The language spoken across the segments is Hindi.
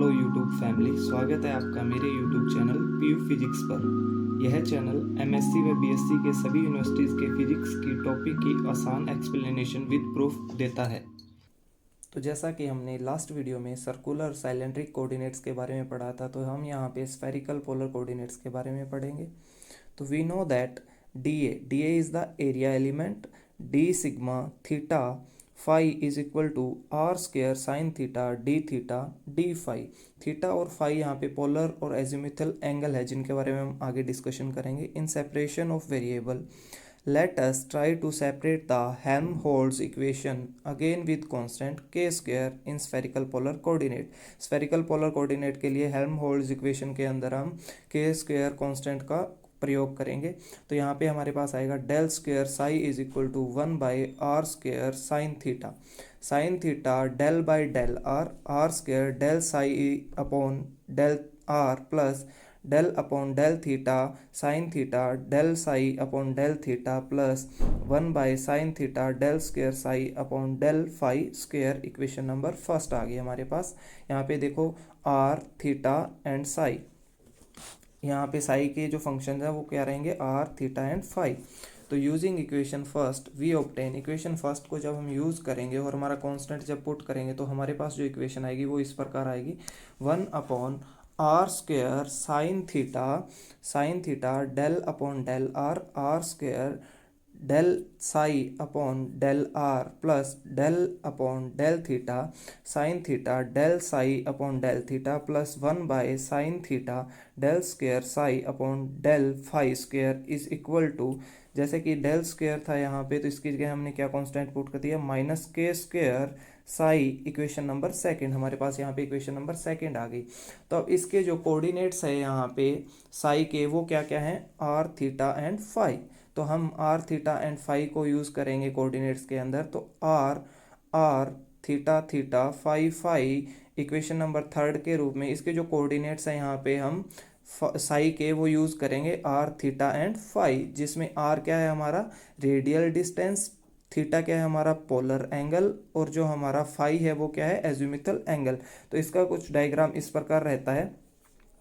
हेलो यूट्यूब फैमिली, स्वागत है आपका मेरे यूट्यूब चैनल पीयू फिजिक्स पर। यह चैनल एमएससी व बीएससी के सभी यूनिवर्सिटीज़ के फिजिक्स की टॉपिक की आसान एक्सप्लेनेशन विद प्रूफ देता है। तो जैसा कि हमने लास्ट वीडियो में सर्कुलर साइलेंट्रिक कोऑर्डिनेट्स के बारे में पढ़ा था, तो हम यहाँ पे स्फेरिकल पोलर कोऑर्डिनेट्स के बारे में पढ़ेंगे। तो we know that D A is the area element, D sigma theta phi is equal to R square sine theta D phi. Theta और फाई यहाँ पे पोलर और एजिमुथल एंगल है, जिनके बारे में हम आगे डिस्कशन करेंगे। In separation of variable, let us try to separate the Helmholtz equation again with constant k square in spherical polar coordinate। spherical polar coordinate के लिए Helmholtz equation के अंदर हम k square constant का प्रयोग करेंगे। तो यहाँ पे हमारे पास आएगा del square psi is equal to 1/r² sine theta del by del R square del psi upon del R plus del upon del theta sine theta del psi upon del theta plus 1/sin theta del square psi upon del phi square. Equation number first आ गई हमारे पास। यहाँ पे देखो आर थीटा एंड साई, यहाँ पे साई के जो फंक्शन है वो क्या रहेंगे, आर थीटा एंड फाई। तो using equation first we obtain, equation first को जब हम यूज़ करेंगे और हमारा कांस्टेंट जब पुट करेंगे तो हमारे पास जो इक्वेशन आएगी वो इस प्रकार आएगी, 1/r² sine theta del upon del R square del psi upon del R plus del upon del theta sine theta del psi upon del theta plus 1/sin theta del square psi upon del phi square is equal to, जैसे कि डेल स्क्वेयर था यहाँ पे तो इसकी जगह हमने क्या कांस्टेंट पुट कर दिया, -k² Sai. Equation number second हमारे पास यहाँ पे इक्वेशन नंबर सेकंड आ गई। तो अब इसके जो कोऑर्डिनेट्स है यहाँ पे साई के, वो क्या क्या हैं, आर थीटा एंड फाई। तो हम आर थीटा एंड फाई को यूज़ करेंगे कोऑर्डिनेट्स के अंदर। तो R theta theta phi phi equation number third के रूप में इसके जो कोऑर्डिनेट्स हैं यहाँ पे हम साई के वो यूज़ करेंगे आर थीटा एंड फाई, जिसमें आर क्या है हमारा रेडियल डिस्टेंस, थीटा क्या है हमारा पोलर एंगल, और जो हमारा फाई है वो क्या है एजिमुथल एंगल। तो इसका कुछ डायग्राम इस प्रकार रहता है,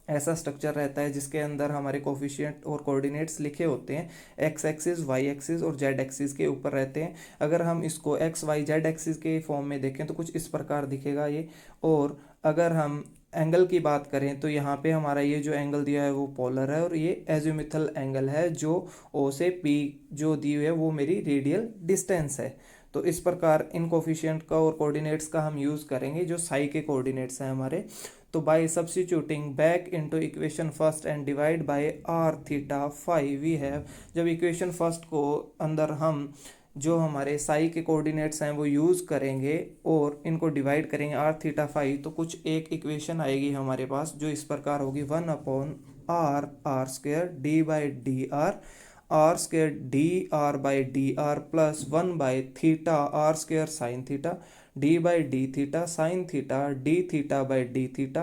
ऐसा स्ट्रक्चर रहता है जिसके अंदर हमारे कोफिशिएंट और कोऑर्डिनेट्स लिखे होते हैं, एक्स एक्सिस वाई एक्सिस और जेड एक्सिस के ऊपर रहते हैं। अगर हम इसको एक्स वाई जेड एक्सिस के फॉर्म में देखें तो कुछ इस प्रकार दिखेगा ये। और अगर हम एंगल की बात करें तो यहाँ पे हमारा ये जो एंगल दिया है वो पोलर है और ये एजिमुथल एंगल है, जो ओ से पी जो दी हुई है वो मेरी रेडियल डिस्टेंस है। तो इस प्रकार इन कोफिशिएंट का और कोऑर्डिनेट्स का हम यूज़ करेंगे जो साई के कोऑर्डिनेट्स हैं हमारे। तो by substituting back into equation first and divide by R theta phi we have, जब इक्वेशन फर्स्ट को अंदर हम जो हमारे साई के कोऑर्डिनेट्स हैं वो यूज़ करेंगे और इनको डिवाइड करेंगे आर थीटा फाई, तो कुछ एक इक्वेशन आएगी हमारे पास जो इस प्रकार होगी, 1/r² D by D R square D R by D R plus 1/थीटा R square sine theta D by D theta sine theta D theta by D theta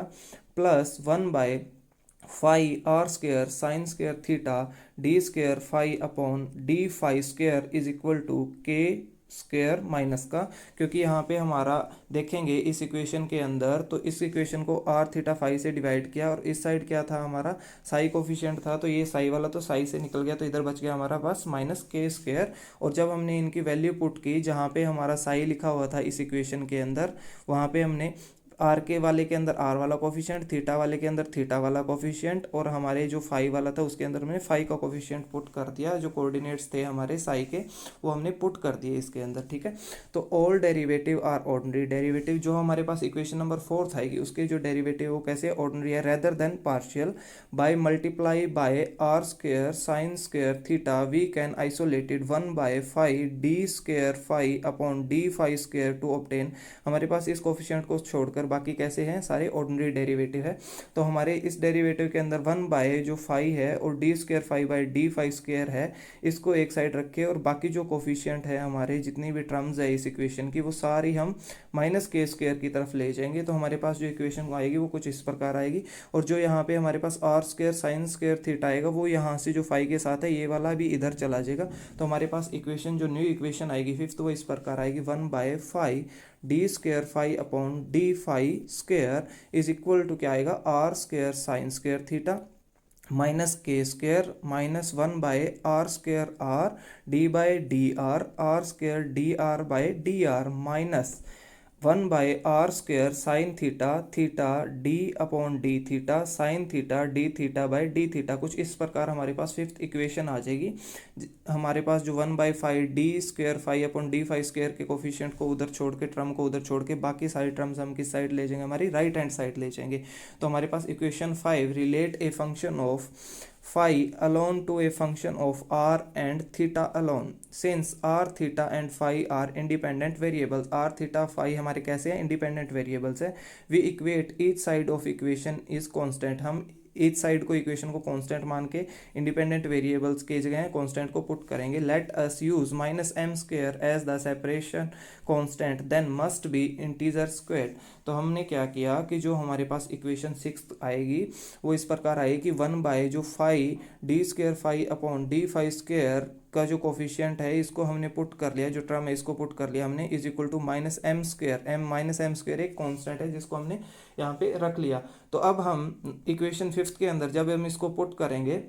plus 1/फाई R square sine square theta D square phi upon D phi square is equal to K square minus का, क्योंकि यहाँ पे हमारा देखेंगे इस इक्वेशन के अंदर, तो इस इक्वेशन को आर थीटा फाई से डिवाइड किया और इस साइड क्या था हमारा साई कोफिशिएंट था, तो ये साई वाला तो साई से निकल गया, तो इधर बच गया हमारा पास -k²। और जब हमने इनकी वैल्यू पुट की, जहाँ पे हमारा साई लिखा हुआ था इस इक्वेशन के अंदर, वहाँ पे हमने आर के वाले के अंदर आर वाला कोफिशिएंट, थीटा वाले के अंदर थीटा वाला कोफिशिएंट, और हमारे जो फाई वाला था उसके अंदर हमने फाई का कोफिशिएंट पुट कर दिया। जो कोऑर्डिनेट्स थे हमारे साई के वो हमने पुट कर दिए इसके अंदर, ठीक है। तो all derivative are ordinary derivative, जो हमारे पास इक्वेशन नंबर फोर्थ आएगी उसके जो डेरिवेटिव वो कैसे ऑर्डिनरी है, rather than partial by multiply by R square sine square theta we can isolated 1/फाई D square phi upon D phi square to obtain. हमारे पास इस कोफिशिएंट को छोड़कर बाकी कैसे हैं, सारे ऑर्डिनरी डेरिवेटिव है। तो हमारे इस डेरिवेटिव के अंदर 1/ जो फाई है और D square phi by D phi square है, इसको एक साइड रखे और बाकी जो कोफिशिएंट है हमारे जितनी भी टर्म्स है इस इक्वेशन की वो सारी हम -k² की तरफ ले जाएंगे। तो हमारे पास जो इक्वेशन आएगी वो कुछ इस प्रकार आएगी। और जो यहाँ पे हमारे पास R square sine square theta आएगा वो यहाँ से जो फाई के साथ है ये वाला भी इधर चला जाएगा। तो हमारे पास इक्वेशन जो न्यू इक्वेशन आएगी फिफ्थ वो इस प्रकार आएगी, 1/फाई D square phi upon D phi square is equal to क्या आएगा, R square sine square theta minus K square minus 1/r² R D by D R square D R by D R minus 1/r² sine theta theta D upon D theta sine theta D theta by D theta. कुछ इस प्रकार हमारे पास फिफ्थ इक्वेशन आ जाएगी। हमारे पास जो 1/5 D square phi upon D phi square के कोफिशिएंट को उधर छोड़ के, टर्म को उधर छोड़ के, बाकी सारी टर्म्स हम किस साइड ले जाएंगे, हमारी राइट हैंड साइड ले जाएंगे। तो हमारे पास equation 5, relate a function of phi alone to a function of r and theta alone since r theta and phi are independent variables। r theta phi हमारे कैसे हैं, इंडिपेंडेंट वेरिएबल्स है। we equate each side of equation is constant। हम ईच साइड को इक्वेशन को कांस्टेंट मान के इंडिपेंडेंट वेरिएबल्स के जगह कांस्टेंट को पुट करेंगे। Let us use minus M square as the separation constant then must be integer square. तो हमने क्या किया कि जो हमारे पास इक्वेशन 6 आएगी वो इस प्रकार आएगी, 1 जो phi D square phi upon D phi square का जो कोफिशिएंट है इसको हमने पुट कर लिया, जो टर्म है इसको पुट कर लिया हमने, is equal to minus M square. Minus M square एक कांस्टेंट है जिसको हमने यहाँ पे रख लिया। तो अब हम इक्वेशन 5 के अंदर जब हम इसको पुट करेंगे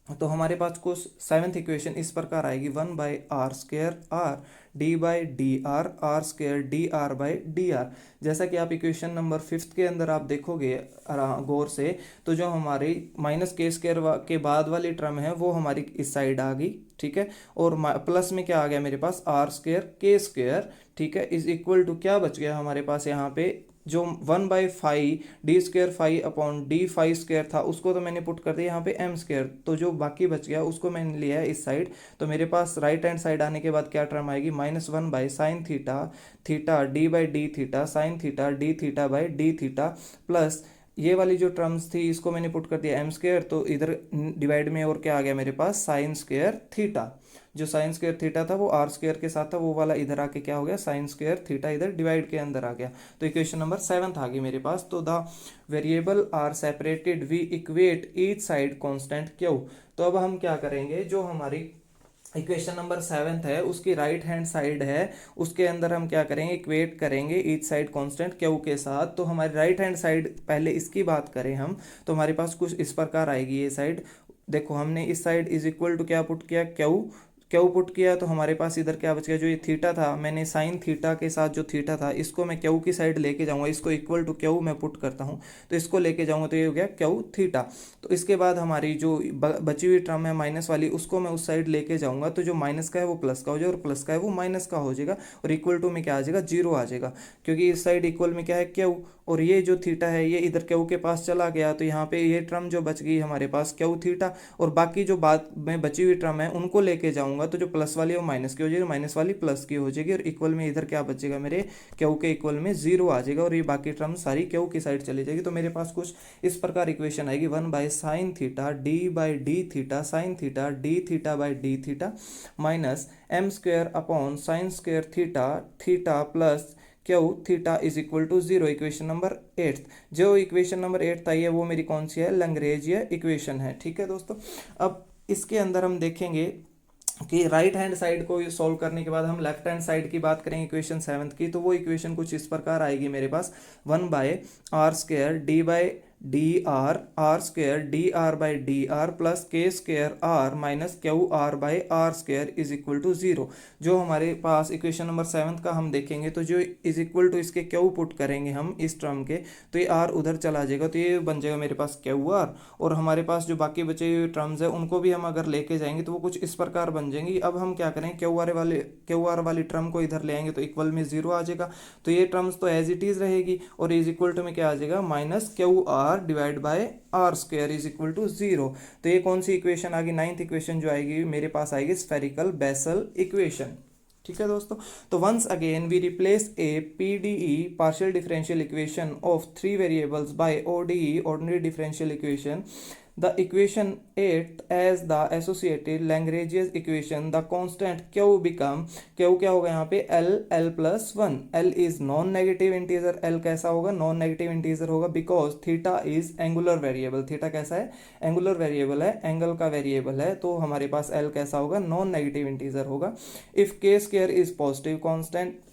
तो हमारे पास कुछ सेवन्थ इक्वेशन इस प्रकार आएगी, 1/r² R D by D R square D R by D are. जैसा कि आप इक्वेशन नंबर 5 के अंदर आप देखोगे गौर से, तो जो हमारी माइनस के स्क्वेयर के बाद वाली टर्म है वो हमारी इस साइड आ गई, ठीक है, और प्लस में क्या आ गया मेरे पास, आर स्क्वेयर के स्क्वेयर, ठीक है, इज इक्वल टू क्या बच गया हमारे पास यहाँ पे, जो 1/5 D square phi upon D phi square था उसको तो मैंने पुट कर दिया यहाँ पे एम स्क्वेयर। तो जो बाकी बच गया उसको मैंने लिया है इस साइड। तो मेरे पास राइट हैंड साइड आने के बाद क्या टर्म आएगी, -1 sign theta theta D by D theta sine theta D theta by D theta, plus ये वाली जो टर्म्स थी इसको मैंने पुट कर दिया एम स्क्वेयर। तो इधर डिवाइड में और क्या आ गया मेरे पास, साइन स्क्वेयर थीटा। जो साइन स्क्वेयर थीटा था वो आर स्क्वेयर के साथ था, वो वाला इधर आके क्या हो गया, साइन स्क्वेयर थीटा इधर डिवाइड के अंदर आ गया। तो इक्वेशन नंबर 7 आ गई मेरे पास। तो the variable are separated we equate each side constant Q. तो अब हम क्या करेंगे, जो हमारी इक्वेशन नंबर 7 है उसकी राइट हैंड साइड है, उसके अंदर हम क्या करेंगे, इक्वेट करेंगे ईच साइड कांस्टेंट क्यू के साथ। तो हमारी राइट हैंड साइड, पहले इसकी बात करें हम, तो हमारे पास कुछ इस प्रकार आएगी ये साइड। देखो हमने इस साइड इज इक्वल टू क्या पुट किया, क्यू पुट किया, तो हमारे पास इधर क्या बच गया, जो ये थीटा था, मैंने साइन थीटा के साथ जो थीटा था इसको मैं क्यू की साइड लेके जाऊंगा, इसको इक्वल टू क्यू मैं पुट करता हूँ, तो इसको लेके जाऊंगा तो ये हो गया क्यू थीटा। तो इसके बाद हमारी जो बची हुई टर्म है माइनस वाली उसको मैं उस साइड लेके जाऊंगा, तो जो माइनस का है वो प्लस का हो जाएगा और प्लस का है वो माइनस का हो जाएगा, और इक्वल टू में क्या आ जाएगा, 0 आ जाएगा, क्योंकि इस साइड इक्वल में क्या है, क्यू, और ये जो थीटा है ये इधर क्यू के पास चला गया, तो यहाँ पे ये टर्म जो बच गई हमारे पास क्यू थीटा, और बाकी जो बाद में बची हुई टर्म है उनको लेके जाऊंगा, तो जो प्लस वाली है वो माइनस की हो जाएगी, माइनस वाली प्लस की हो जाएगी, और इक्वल में इधर क्या बचेगा मेरे, क्यू के इक्वल में 0 आ जाएगा, और ये बाकी टर्म सारी क्यू की साइड चली जाएगी। तो मेरे पास कुछ इस प्रकार इक्वेशन आएगी, 1/sin theta D by D theta sine theta D theta by D theta minus M square upon sine square theta theta plus Q theta is equal to 0। Equation number 8, जो इक्वेशन नंबर 8 आई है वो मेरी कौन सी है, लैग्रेंजियन इक्वेशन है, ठीक है दोस्तों। अब इसके अंदर हम देखेंगे कि राइट हैंड साइड को सॉल्व करने के बाद हम लेफ्ट हैंड साइड की बात करेंगे इक्वेशन 7 की। तो वो इक्वेशन कुछ इस प्रकार आएगी मेरे पास, 1/r² D by D R square D R by D R plus K square R minus Q R by R square is equal to 0। जो हमारे पास इक्वेशन नंबर 7 का हम देखेंगे, तो जो इज इक्वल टू इसके क्यू पुट करेंगे हम इस टर्म के, तो ये आर उधर चला जाएगा, तो ये बन जाएगा मेरे पास क्यू आर, और हमारे पास जो बाकी बचे हुए टर्म्स है उनको भी हम अगर लेके जाएंगे तो वो कुछ इस प्रकार बन जाएंगी। अब हम क्या करें, क्यू आर वाली टर्म को इधर ले आएंगे तो इक्वल में 0 आ जाएगा, तो ये टर्म्स तो एज इट इज रहेगी, और इज इक्वल टू में क्या आ जाएगा, minus Q R divide by R square is equal to 0। तो ये कौन सी इक्वेशन आ गई, 9th इक्वेशन जो आएगी मेरे पास आएगी स्फेरिकल बेसल इक्वेशन, ठीक है दोस्तों। तो once again we replace a PDE partial differential equation of 3 variables by ODE ordinary differential equation, the equation 8 as the associated Lagrange's equation, the constant q become, q क्या होगा यहाँ पे, l plus 1, l is non negative integer, l कैसा होगा, non negative integer होगा, because theta is angular variable, theta कैसा है, angular variable है, angle का variable है, तो हमारे पास l कैसा होगा, non negative integer होगा। if k square is positive constant,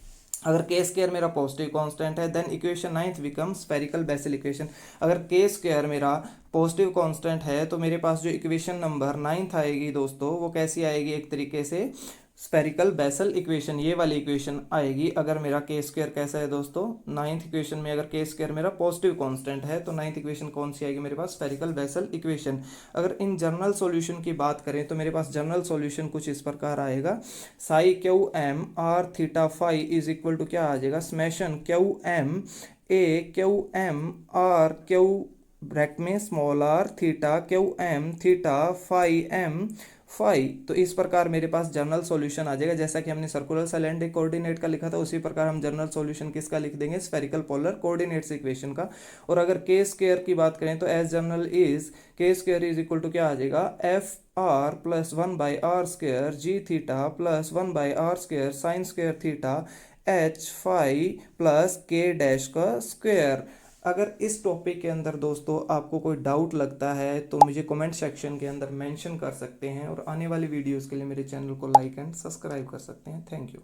अगर के स्क्वायर मेरा पॉजिटिव कांस्टेंट है then equation ninth become spherical Bessel equation. अगर के स्क्वायर मेरा पॉजिटिव कांस्टेंट है तो मेरे पास जो इक्वेशन नंबर नाइन्थ आएगी दोस्तों वो कैसी आएगी, एक तरीके से स्फेरिकल बेसल इक्वेशन, ये वाली इक्वेशन आएगी। अगर मेरा के स्क्वायर कैसा है दोस्तों, नाइन्थ इक्वेशन में अगर के स्क्वायर मेरा पॉजिटिव कांस्टेंट है तो नाइन्थ इक्वेशन कौन सी आएगी मेरे पास, स्फेरिकल बेसल इक्वेशन। अगर इन जनरल सॉल्यूशन की बात करें तो मेरे पास जनरल सॉल्यूशन कुछ इस प्रकार आएगा, psi Q M R theta phi is equal to क्या आ जाएगा, summation Q M A Q M R Q bracket में small R theta Q M theta phi M phi. तो इस प्रकार मेरे पास जनरल सॉल्यूशन आ जाएगा। जैसा कि हमने सर्कुलर सिलेंडरिक कोऑर्डिनेट का लिखा था उसी प्रकार हम जनरल सॉल्यूशन किसका लिख देंगे, स्फेरिकल पोलर कोऑर्डिनेट्स इक्वेशन का। और अगर के स्क्वायर की बात करें तो as general is K square is equal to क्या आ जाएगा, F R plus 1/r square G theta plus 1/r square sine square theta H phi plus K dash का स्क्वायर। अगर इस टॉपिक के अंदर दोस्तों आपको कोई डाउट लगता है तो मुझे कमेंट सेक्शन के अंदर मेंशन कर सकते हैं, और आने वाली वीडियोस के लिए मेरे चैनल को लाइक एंड सब्सक्राइब कर सकते हैं। Thank you.